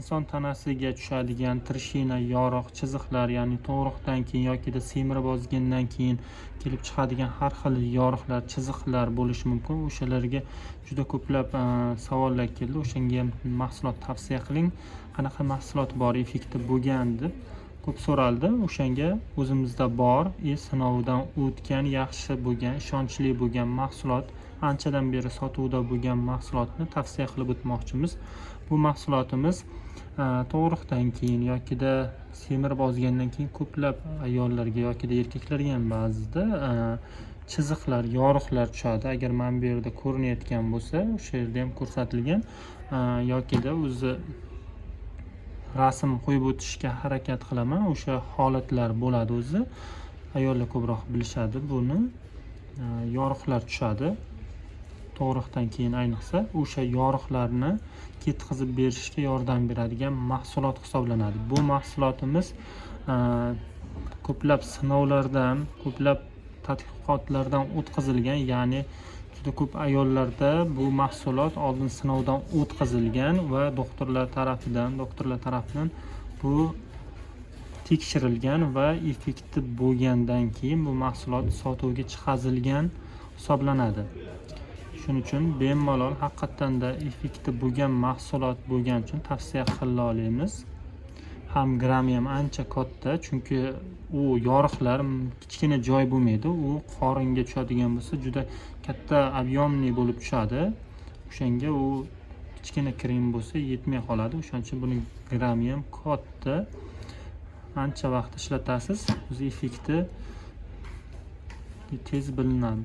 Inson tanasiga tushadigan trishina, yoriq, chiziqlar, ya'ni tug'ruqdan keyin yokida semirib ozgandan keyin kelib chiqadigan har xil yoriqlar, chiziqlar bo'lishi mumkin. O'shalarga juda ko'plab savollar keldi. O'shanga ham mahsulot tavsiya qiling. Qanaqa mahsulot bor, effekti bo'lgan deb ko'p so'raldi. O'shanga o'zimizda bor, sinovdan o'tgan, yaxshi bo'lgan, ishonchli bo'lgan mahsulot, anchadan beri sotuvda bo'lgan mahsulotni tavsiya qilib o'tmoqchimiz. Bu mahsulotimiz tug'ruqdan keyin yokida semirib ozgandan keyin ko'plab ayollarga yokida erkaklarga ham ba'zida chiziqlar, yoriqlar tushadi. Agar mana bu yerda ko'rinayotgan bo'lsa, o'sha yerda ham ko'rsatilgan, yokida o'zi rasm qo'yib o'tishga harakat qilaman. O'sha holatlar bo'ladi o'zi. Ayollar ko'proq bilishadi buni. Yoriqlar tushadi. Tug'ruqdan keyin ayniqsa o'sha yoriqlarni ketkazib berishga yordam beradigan mahsulot hisoblanadi. Bu mahsulotimiz ko'plab sinovlardan, ko'plab tadqiqotlardan o'tkazilgan, ya'ni juda ko'p ayollarda bu mahsulot oldin sinovdan o'tkazilgan va doktorlar tarafidan bu tekshirilgan va effekti bo'lgandan keyin bu mahsulot sotuvga chiqarilgan hisoblanadi. Shuning uchun bemalol haqiqatdan-da effekti bo'lgan mahsulot bo'lgani uchun tavsiya qila olamiz. Ham grammi ham ancha katta, chunki u yoriqlar kichkina joy bo'lmaydi. U qoringa tushadigan bo'lsa juda katta объемный bo'lib tushadi. O'shanga u kichkina krem bo'lsa yetmay qoladi. O'shaning uchun buning grammi ham katta. Ancha vaqt ishlatasiz, o'z effekti tez bilinadi.